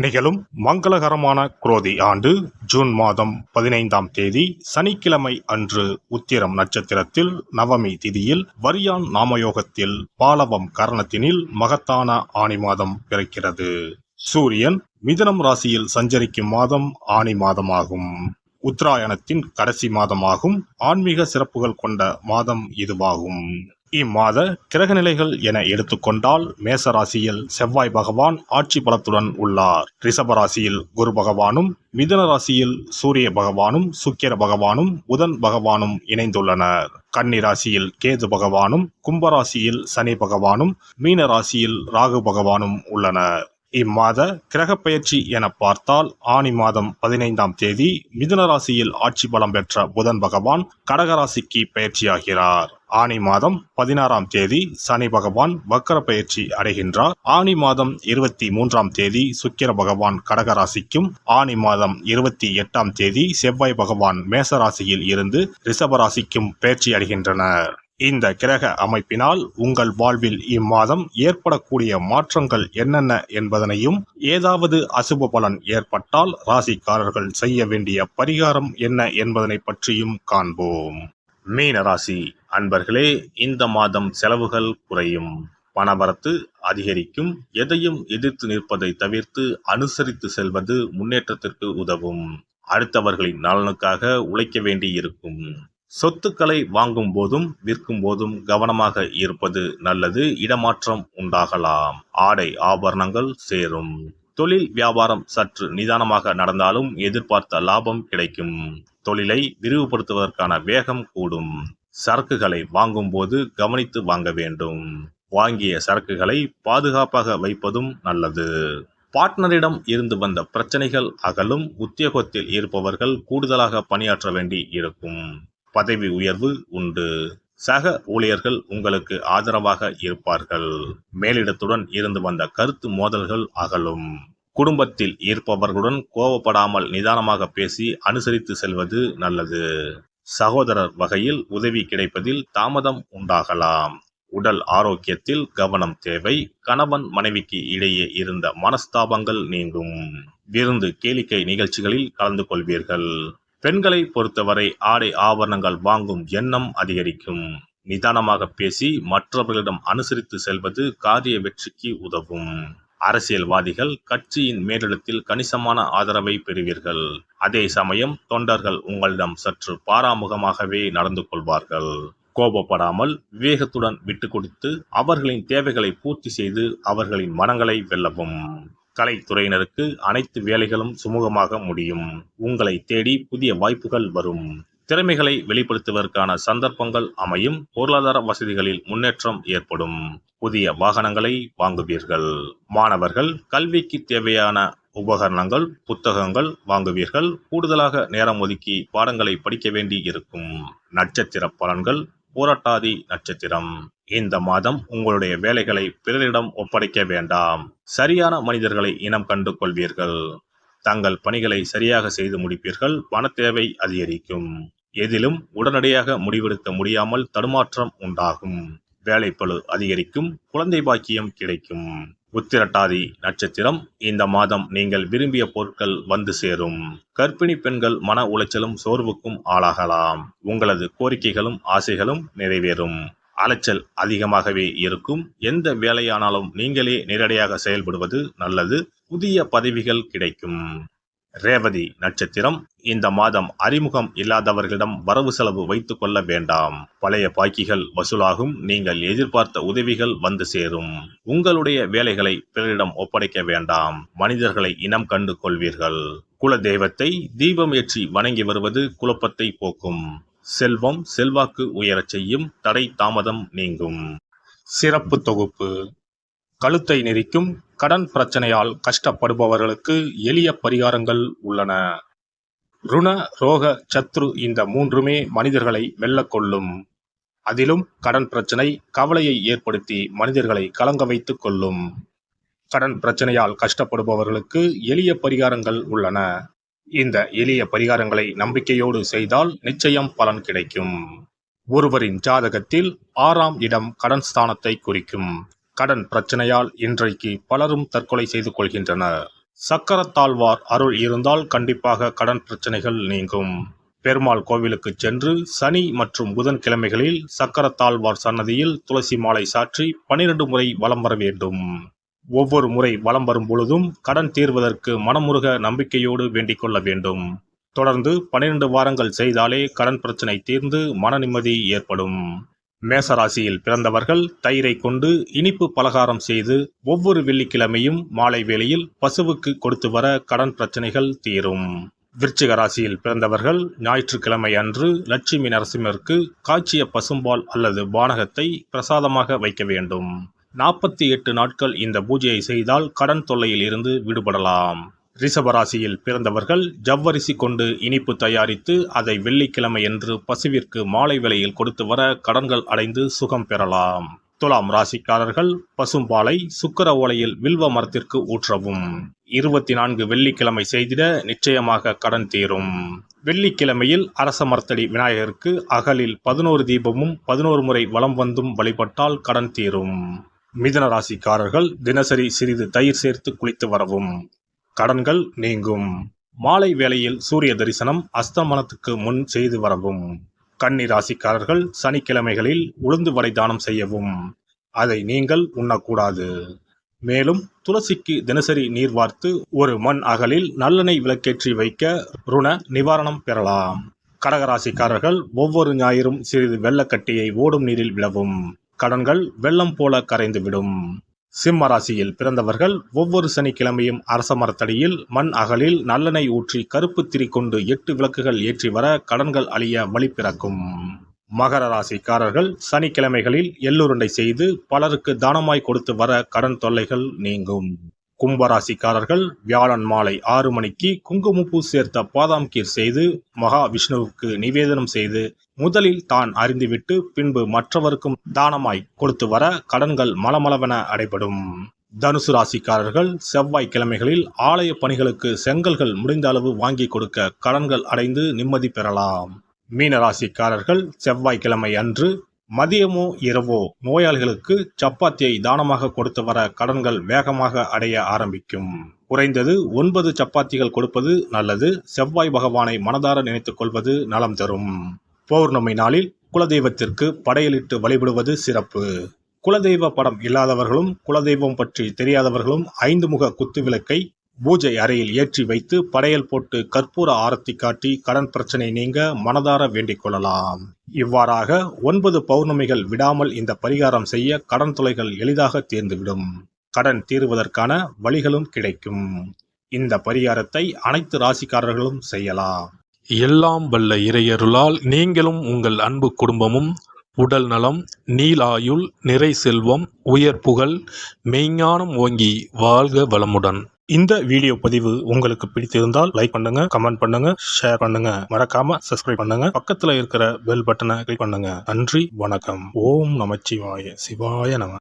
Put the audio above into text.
நிகழும் மங்களகரமான குரோதி ஆண்டு ஜூன் மாதம் 15ஆம் தேதி சனிக்கிழமை அன்று உத்திரம் நட்சத்திரத்தில் நவமி திதியில் வரியான் நாமயோகத்தில் பாலவம் கரணத்தினில் மகத்தான ஆனி மாதம் பிறக்கிறது. சூரியன் மிதுனம் ராசியில் சஞ்சரிக்கும் மாதம் ஆனி மாதமாகும். உத்தராயணத்தின் கடைசி மாதமாகும். ஆன்மீக சிறப்புகள் கொண்ட மாதம் இதுவாகும். இம்மாத கிரகநிலைகள் என எடுத்துக்கொண்டால் மேச ராசியில் செவ்வாய் பகவான் ஆட்சி பலத்துடன் உள்ளார். ரிஷப ராசியில் குரு பகவானும், மிதுன ராசியில் சூரிய பகவானும், சுக்கிர பகவானும், புதன் பகவானும் இணைந்துள்ளனர். கன்னி ராசியில் கேது பகவானும், கும்பராசியில் சனி பகவானும், மீன ராசியில் ராகு பகவானும் உள்ளனர். இம்மாத கிரக பயிற்சி என பார்த்தால் ஆனி மாதம் 15ஆம் தேதி மிதுன ராசியில் ஆட்சி பலம் பெற்ற புதன் பகவான் கடகராசிக்கு பயிற்சியாகிறார். ஆனி மாதம் 16ஆம் தேதி சனி பகவான் வக்கர பயிற்சி அடைகின்றார். ஆனி மாதம் 23ஆம் தேதி சுக்கிர பகவான் கடகராசிக்கும், ஆனி மாதம் 28ஆம் தேதி செவ்வாய் பகவான் மேசராசியில் இருந்து ரிஷபராசிக்கும் பயிற்சி அடைகின்றனர். இந்த கிரக அமைப்பினால் உங்கள் வாழ்வில் இம்மாதம் ஏற்படக்கூடிய மாற்றங்கள் என்னென்ன என்பதனையும், ஏதாவது அசுப பலன் ஏற்பட்டால் ராசிக்காரர்கள் செய்ய வேண்டிய பரிகாரம் என்ன என்பதனை பற்றியும் காண்போம். மீன ராசி அன்பர்களே, இந்த மாதம் செலவுகள் குறையும், பணவரத்து அதிகரிக்கும். எதையும் எதிர்த்து நிற்பதை தவிர்த்து அனுசரித்து செல்வது முன்னேற்றத்திற்கு உதவும். அடுத்தவர்களின் நலனுக்காக உழைக்க வேண்டி இருக்கும். சொத்துக்களை வாங்கும் போதும் விற்கும் போதும் கவனமாக இருப்பது நல்லது. இடமாற்றம் உண்டாகலாம். ஆடை ஆபரணங்கள் சேரும். தொழில் வியாபாரம் சற்று நிதானமாக நடந்தாலும் எதிர்பார்த்த லாபம் கிடைக்கும். தொழிலை விரிவுபடுத்துவதற்கான வேகம் கூடும். சரக்குகளை வாங்கும் போது கவனித்து வாங்க வேண்டும். வாங்கிய சரக்குகளை பாதுகாப்பாக வைப்பதும் நல்லது. பார்ட்னரிடம் இருந்து வந்த பிரச்சனைகள் அகலும். உத்தியோகத்தில் இருப்பவர்கள் கூடுதலாக பணியாற்ற வேண்டி இருக்கும். பதவி உயர்வு உண்டு. சக ஊழியர்கள் உங்களுக்கு ஆதரவாக இருப்பார்கள். மேலிடத்துடன் இருந்து வந்த கருத்து மோதல்கள் அகலும். குடும்பத்தில் இருப்பவர்களுடன் கோபப்படாமல் நிதானமாக பேசி அனுசரித்து செல்வது நல்லது. சகோதரர் வகையில் உதவி கிடைப்பதில் தாமதம் உண்டாகலாம். உடல் ஆரோக்கியத்தில் கவனம் தேவை. கணவன் மனைவிக்கு இடையே இருந்த மனஸ்தாபங்கள் நீங்கும். விருந்து கேளிக்கை நிகழ்ச்சிகளில் கலந்து கொள்வீர்கள். பெண்களை பொறுத்தவரை ஆடை ஆபரணங்கள் வாங்கும் எண்ணம் அதிகரிக்கும். நிதானமாக பேசி மற்றவர்களிடம் அனுசரித்து செல்வது காரிய வெற்றிக்கு உதவும். அரசியல்வாதிகள் கட்சியின் மேலிடத்தில் கணிசமான ஆதரவை பெறுவீர்கள். அதே சமயம் தொண்டர்கள் உங்களிடம் சற்று பாராமுகமாகவே நடந்து கொள்வார்கள். கோபப்படாமல் விவேகத்துடன் விட்டு கொடுத்து அவர்களின் தேவைகளை பூர்த்தி செய்து அவர்களின் மனங்களை வெல்லவும். கலைத்துறையினருக்கு அனைத்து வேலைகளும் சுமூகமாக முடியும். உங்களை தேடி புதிய வாய்ப்புகள் வரும். திறமைகளை வெளிப்படுத்துவதற்கான சந்தர்ப்பங்கள் அமையும். பொருளாதார வசதிகளில் முன்னேற்றம் ஏற்படும். புதிய வாகனங்களை வாங்குவீர்கள். மாணவர்கள் கல்விக்கு தேவையான உபகரணங்கள், புத்தகங்கள் வாங்குவீர்கள். கூடுதலாக நேரம் ஒதுக்கி பாடங்களை படிக்க வேண்டி இருக்கும். நட்சத்திர பலன்கள். பூரட்டாதி நட்சத்திரம். இந்த மாதம் உங்களுடைய வேலைகளை பிறரிடம் ஒப்படைக்க வேண்டாம். சரியான மனிதர்களை இனம் கண்டு கொள்வீர்கள். தங்கள் பணிகளை சரியாக செய்து முடிப்பீர்கள். பண தேவை அதிகரிக்கும். எதிலும் உடனடியாக முடிவெடுக்க முடியாமல் தடுமாற்றம் உண்டாகும். வேலைப்பளு அதிகரிக்கும். குழந்தை பாக்கியம் கிடைக்கும். உத்திரட்டாதி நட்சத்திரம். இந்த மாதம் நீங்கள் விரும்பிய பொருட்கள் வந்து சேரும். கர்ப்பிணி பெண்கள் மன உளைச்சலும் சோர்வுக்கும் ஆளாகலாம். உங்களது கோரிக்கைகளும் ஆசைகளும் நிறைவேறும். அலைச்சல் அதிகமாகவே இருக்கும். எந்த வேலையானாலும் நீங்களே நேரடியாக செயல்படுவது நல்லது. புதிய பதவிகள் கிடைக்கும். ரேவதி நட்சத்திரம். இந்த மாதம் அறிமுகம் இல்லாதவர்களிடம் வரவு செலவு வைத்துக் கொள்ள வேண்டாம். பழைய பாக்கிகள் வசூலாகும். நீங்கள் எதிர்பார்த்த உதவிகள் வந்து சேரும். உங்களுடைய வேலைகளை பிறரிடம் ஒப்படைக்க வேண்டாம். மனிதர்களை இனம் கண்டு கொள்வீர்கள். குல தெய்வத்தை தீபம் ஏற்றி வணங்கி வருவது குழப்பத்தை போக்கும். செல்வம் செல்வாக்கு உயரச் செய்யும். தடை தாமதம் நீங்கும். சிறப்பு தொகுப்பு. கழுத்தை நெரிக்கும் கடன் பிரச்சனையால் கஷ்டப்படுபவர்களுக்கு எளிய பரிகாரங்கள் உள்ளன. ருண, ரோக, சத்ரு இந்த மூன்றுமே மனிதர்களை வெல்லக்கொள்ளும். அதிலும் கடன் பிரச்சனை கவலையை ஏற்படுத்தி மனிதர்களை கலங்க வைத்துக் கொள்ளும். கடன் பிரச்சனையால் கஷ்டப்படுபவர்களுக்கு எளிய பரிகாரங்கள் உள்ளன. இந்த எளிய பரிகாரங்களை நம்பிக்கையோடு செய்தால் நிச்சயம் பலன் கிடைக்கும். ஒருவரின் ஜாதகத்தில் 6ஆம் இடம் கடன் ஸ்தானத்தை குறிக்கும். கடன் பிரச்சனையால் இன்றைக்கு பலரும் தற்கொலை செய்து கொள்கின்றனர். சக்கரத்தாழ்வார் அருள் இருந்தால் கண்டிப்பாக கடன் பிரச்சனைகள் நீங்கும். பெருமாள் கோவிலுக்கு சென்று சனி மற்றும் புதன் கிழமைகளில் சக்கரத்தாழ்வார் சன்னதியில் துளசி மாலை சாற்றி 12 முறை வலம் வர வேண்டும். ஒவ்வொரு முறை வலம் வரும் பொழுதும் கடன் தீர்வதற்கு மனமுருக நம்பிக்கையோடு வேண்டிக் கொள்ள வேண்டும். தொடர்ந்து 12 வாரங்கள் செய்தாலே கடன் பிரச்சனை தீர்ந்து மன நிம்மதி ஏற்படும். மேசராசியில் பிறந்தவர்கள் தயிரை கொண்டு இனிப்பு பலகாரம் செய்து ஒவ்வொரு வெள்ளிக்கிழமையும் மாலை வேளையில் பசுவுக்கு கொடுத்து வர கடன் பிரச்சனைகள் தீரும். விருச்சிக ராசியில் பிறந்தவர்கள் ஞாயிற்றுக்கிழமை அன்று லட்சுமி நரசிம்மருக்கு காய்ச்சிய பசும்பால் அல்லது பானகத்தை பிரசாதமாக வைக்க வேண்டும். 48 நாட்கள் இந்த பூஜையை செய்தால் கடன் தொல்லையில் இருந்து விடுபடலாம். ரிஷபராசியில் பிறந்தவர்கள் ஜவ்வரிசி கொண்டு இனிப்பு தயாரித்து அதை வெள்ளிக்கிழமை என்று பசுவிற்கு மாலை வேளையில் கொடுத்து வர கடன்கள் அடைந்து சுகம் பெறலாம். துலாம் ராசிக்காரர்கள் பசும்பாலை சுக்கிர ஓலையில் வில்வ மரத்திற்கு ஊற்றவும். 24 வெள்ளிக்கிழமை செய்திட நிச்சயமாக கடன் தீரும். வெள்ளிக்கிழமையில் அரச மரத்தடி விநாயகருக்கு அகலில் 11 தீபமும் 11 முறை வலம் வந்தும் வழிபட்டால் கடன் தீரும். மிதுன ராசிக்காரர்கள் தினசரி சிறிது தயிர் சேர்த்து குளித்து வரவும். கடன்கள் நீங்கும். மாலை வேளையில் சூரிய தரிசனம் அஸ்தமனத்துக்கு முன் செய்து வரவும். கன்னி ராசிக்காரர்கள் சனிக்கிழமைகளில் உளுந்து வடை தானம் செய்யவும். அதை நீங்கள் உண்ணக்கூடாது. மேலும் துளசிக்கு தினசரி நீர் வார்த்து ஒரு மண் அகலில் நல்லெண்ணெய் விளக்கேற்றி வைக்க ருண நிவாரணம் பெறலாம். கடகராசிக்காரர்கள் ஒவ்வொரு ஞாயிறும் சிறிது வெள்ளக்கட்டியை ஓடும் நீரில் விழவும். கடன்கள் வெள்ளம் போல கரைந்துவிடும். சிம்ம ராசியில் பிறந்தவர்கள் ஒவ்வொரு சனிக்கிழமையும் அரச மரத்தடியில் மண் அகலில் நல்லெண்ணெய் ஊற்றி கருப்பு திரி கொண்டு 8 விளக்குகள் ஏற்றி வர கடன்கள் அழிய வழி பிறக்கும். மகர ராசிக்காரர்கள் சனிக்கிழமைகளில் எள்ளுருண்டை செய்து பலருக்கு தானமாய் கொடுத்து வர கடன் தொல்லைகள் நீங்கும். கும்பராசிக்காரர்கள் வியாழன் மாலை 6 மணிக்கு குங்குமப்பூ சேர்த்த பாதாம் கீர் செய்து மகா விஷ்ணுவுக்கு நிவேதனம் செய்து முதலில் தான் அறிந்துவிட்டு பின்பு மற்றவருக்கும் தானமாய் கொடுத்து வர கடன்கள் மலமளவென அடைபடும். தனுசு ராசிக்காரர்கள் செவ்வாய்க்கிழமைகளில் ஆலய பணிகளுக்கு செங்கல்கள் முடிந்த அளவு வாங்கி கொடுக்க கடன்கள் அடைந்து நிம்மதி பெறலாம். மீன ராசிக்காரர்கள் செவ்வாய்க்கிழமை அன்று மதியமோ இரவோ நோயாளிகளுக்கு சப்பாத்தியை தானமாக கொடுத்து வர கடன்கள் வேகமாக அடைய ஆரம்பிக்கும். குறைந்தது 9 சப்பாத்திகள் கொடுப்பது நல்லது. செவ்வாய் பகவானை மனதார நினைத்துக் கொள்வது நலம் தரும். பௌர்ணமி நாளில் குலதெய்வத்திற்கு படையலிட்டு வழிபடுவது சிறப்பு. குலதெய்வ படம் இல்லாதவர்களும் குலதெய்வம் பற்றி தெரியாதவர்களும் 5 முக குத்து விளக்கை பூஜை அறையில் ஏற்றி வைத்து படையல் போட்டு கற்பூர ஆரத்தி காட்டி கடன் பிரச்சனை நீங்க மனதார வேண்டிக் கொள்ளலாம். இவ்வாறாக 9 பௌர்ணமிகள் விடாமல் இந்த பரிகாரம் செய்ய கடன் தொல்லைகள் எளிதாக தீர்ந்துவிடும். கடன் தீருவதற்கான வழிகளும் கிடைக்கும். இந்த பரிகாரத்தை அனைத்து ராசிக்காரர்களும் செய்யலாம். எல்லாம் வல்ல இறையருளால் நீங்களும் உங்கள் அன்பு குடும்பமும் உடல் நலம், நீலாயுள், நிறை செல்வம், உயர் புகழ், மெய்ஞானம் ஓங்கி வாழ்க வளமுடன். இந்த வீடியோ பதிவு உங்களுக்கு பிடித்திருந்தால் லைக் பண்ணுங்க, கமெண்ட் பண்ணுங்க, ஷேர் பண்ணுங்க, மறக்காம சப்ஸ்கிரைப் பண்ணுங்க, பக்கத்துல இருக்கிற பெல் பட்டனை கிளிக் பண்ணுங்க. நன்றி, வணக்கம். ஓம் நமச்சிவாய. சிவாய நம.